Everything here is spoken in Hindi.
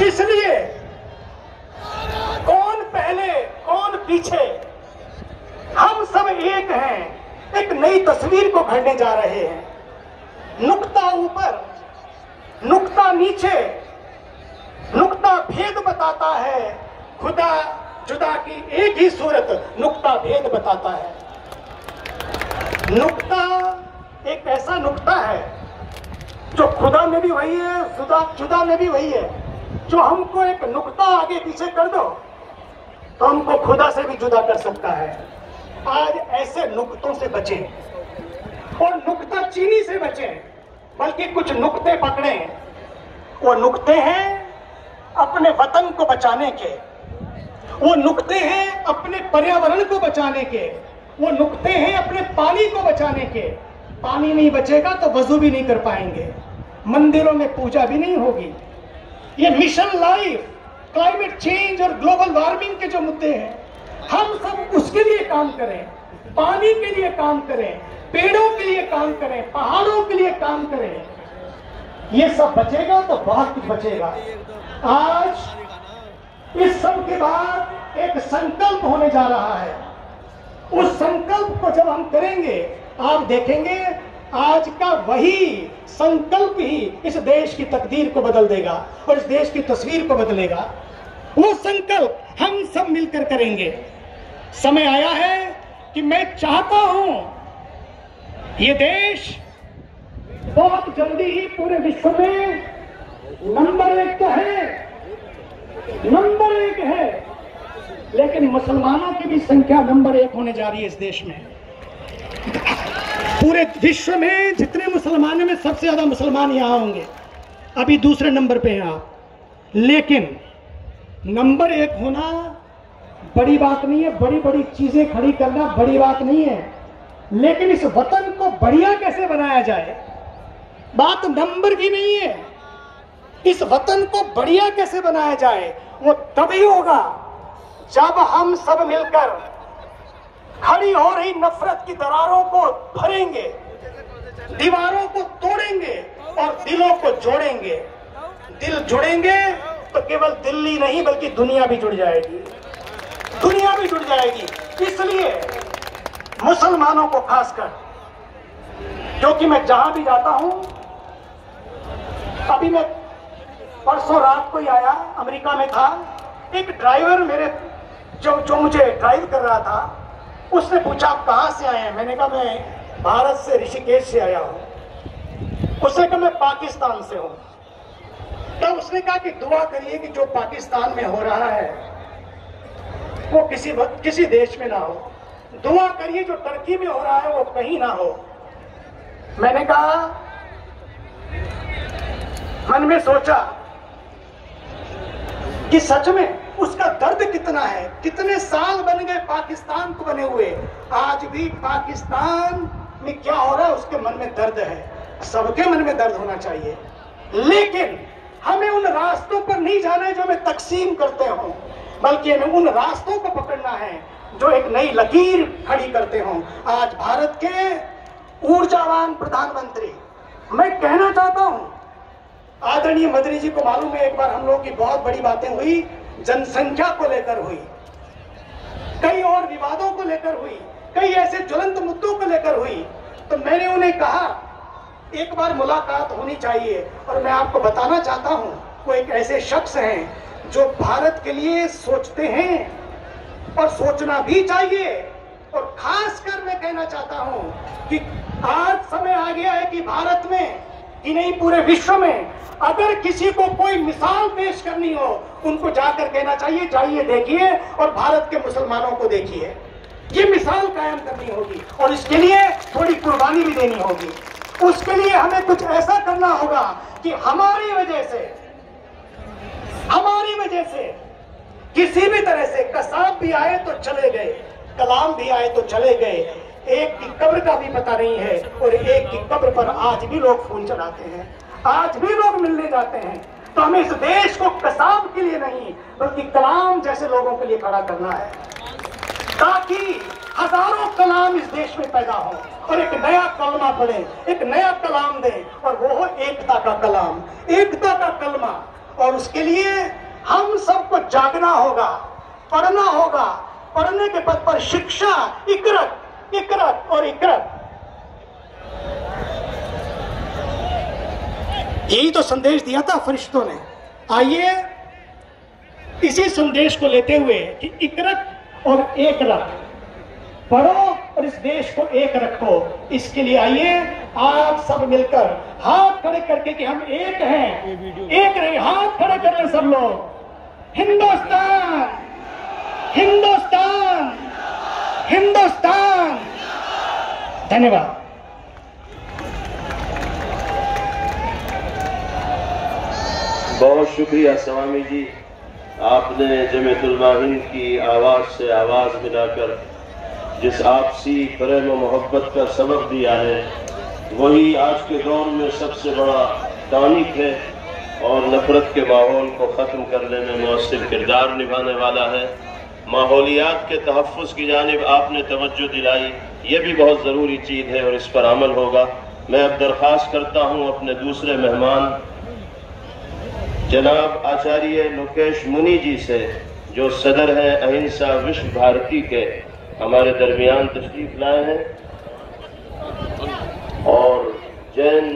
इसलिए कौन पहले कौन पीछे, हम सब एक हैं, एक नई तस्वीर को घड़ने जा रहे हैं। नुक्ता ऊपर, नुक्ता नीचे, नुक्ता भेद बताता है, खुदा जुदा की एक ही सूरत नुक्ता भेद बताता है। नुक्ता एक ऐसा नुक्ता है जो खुदा में भी वही है, जुदा में भी वही है। जो हमको एक नुक्ता आगे पीछे कर दो तो हमको खुदा से भी जुदा कर सकता है। आज ऐसे नुक्तों से बचें और नुक्ता चीनी से बचें, बल्कि कुछ नुक्ते पकड़ें। वो नुक्ते हैं अपने वतन को बचाने के, वो नुक्ते हैं अपने पर्यावरण को बचाने के, वो नुक्ते हैं अपने पानी को बचाने के। पानी नहीं बचेगा तो वजू भी नहीं कर पाएंगे, मंदिरों में पूजा भी नहीं होगी। ये मिशन लाइफ, क्लाइमेट चेंज और ग्लोबल वार्मिंग के जो मुद्दे हैं, हम सब उसके लिए काम करें, पानी के लिए काम करें, पेड़ों के लिए काम करें, पहाड़ों के लिए काम करें। ये सब बचेगा तो बहुत कुछ बचेगा। आज इस सब के बाद एक संकल्प होने जा रहा है। उस संकल्प को जब हम करेंगे, आप देखेंगे आज का वही संकल्प ही इस देश की तकदीर को बदल देगा और इस देश की तस्वीर को बदलेगा। वो संकल्प हम सब मिलकर करेंगे। समय आया है कि मैं चाहता हूं ये देश बहुत जल्दी ही पूरे विश्व में नंबर 1 तो है, नंबर 1 है, लेकिन मुसलमानों की भी संख्या नंबर 1 होने जा रही है इस देश में। पूरे विश्व में जितने मुसलमानों में सबसे ज्यादा मुसलमान यहां होंगे। अभी दूसरे नंबर पे हैं आप, लेकिन नंबर 1 होना बड़ी बात नहीं है। बड़ी बड़ी चीजें खड़ी करना बड़ी बात नहीं है, लेकिन इस वतन को बढ़िया कैसे बनाया जाए, बात नंबर की नहीं है। इस वतन को बढ़िया कैसे बनाया जाए, वो तभी होगा जब हम सब मिलकर खड़ी हो रही नफरत की दरारों को भरेंगे, दीवारों को तोड़ेंगे और दिलों को जोड़ेंगे। दिल जुड़ेंगे तो केवल दिल्ली नहीं बल्कि दुनिया भी जुड़ जाएगी, दुनिया भी जुड़ जाएगी। इसलिए मुसलमानों को खासकर, क्योंकि मैं जहां भी जाता हूं, अभी मैं परसों रात को ही आया, अमेरिका में था, एक ड्राइवर मेरे जो मुझे ड्राइव कर रहा था, उसने पूछा आप कहां से आए हैं? मैंने कहा मैं भारत से ऋषिकेश से आया हूं। उसने कहा मैं पाकिस्तान से हूं। तब उसने कहा कि दुआ करिए कि जो पाकिस्तान में हो रहा है वो किसी देश में ना हो, दुआ करिए जो टर्की में हो रहा है वो कहीं ना हो। मैंने कहा, मन में सोचा कि सच में उसका दर्द कितना है। कितने साल बन गए पाकिस्तान को बने हुए, आज भी पाकिस्तान में क्या हो रहा है उसके मन में दर्द है। सबके मन में दर्द होना चाहिए, लेकिन हमें उन रास्तों पर नहीं जाना है जो हमें तकसीम करते हो, बल्कि हमें उन रास्तों को पकड़ना है जो एक नई लकीर खड़ी करते हो। आज भारत के ऊर्जावान प्रधानमंत्री, मैं कहना चाहता हूं, आदरणीय मदनी जी को मालूम है एक बार हम लोगों की बहुत बड़ी बातें हुई, जनसंख्या को लेकर हुई, कई और विवादों को लेकर हुई, कई ऐसे ज्वलंत मुद्दों को लेकर हुई। तो मैंने उन्हें कहा एक बार मुलाकात होनी चाहिए, और मैं आपको बताना चाहता हूं वो एक ऐसे शख्स हैं जो भारत के लिए सोचते हैं और सोचना भी चाहिए। और खासकर मैं कहना चाहता हूं कि आज समय आ गया है कि भारत में कि नहीं पूरे विश्व में अगर किसी को कोई मिसाल पेश करनी हो, उनको जाकर कहना चाहिए जाइए देखिए और भारत के मुसलमानों को देखिए। ये मिसाल कायम करनी होगी और इसके लिए थोड़ी कुर्बानी भी देनी होगी। उसके लिए हमें कुछ ऐसा करना होगा कि हमारी वजह से किसी भी तरह से कसाब भी आए तो चले गए, कलाम भी आए तो चले गए, एक की कब्र का भी पता नहीं है और एक की कब्र पर आज भी लोग फूल चढ़ाते हैं, आज भी लोग मिलने जाते हैं। तो हमें इस देश को कसाब के लिए नहीं बल्कि कलाम जैसे लोगों के लिए खड़ा करना है, ताकि हजारों कलाम इस देश में पैदा हो और एक नया कलमा पढ़े, एक नया कलाम दे, और वो हो एकता का कलाम, एकता का कलमा। और उसके लिए हम सबको जागना होगा, पढ़ना होगा। पढ़ने के पद पर शिक्षा, इकरत, इकरत और इकरत, यही तो संदेश दिया था फरिश्तों ने। आइए इसी संदेश को लेते हुए कि इकरत और एकरत, पढ़ो और इस देश को एक रखो, इसके लिए आइए आप सब मिलकर हाथ खड़े करके कि हम एक हैं, एक रहे, हाथ खड़े कर ले सब लोग। हिंदुस्तान, हिंदुस्तान, हिंदुस्तान। धन्यवाद। बहुत शुक्रिया स्वामी जी, आपने जमीयतुल उलमा हिंद की आवाज़ से आवाज़ मिलाकर जिस आपसी प्रेम और मोहब्बत का सबक दिया है, वही आज के दौर में सबसे बड़ा टॉनिक है और नफरत के माहौल को ख़त्म करने में मौसर किरदार निभाने वाला है। माहौलियात के तहफ़्फ़ुज़ की जानिब आपने तवज्जो दिलाई, ये भी बहुत ज़रूरी चीज़ है और इस पर अमल होगा। मैं अब दरख्वास्त करता हूँ अपने दूसरे मेहमान जनाब आचार्य लोकेश मुनि जी से, जो सदर है अहिंसा विश्व भारती के, हमारे दरमियान तशरीफ लाए हैं और जैन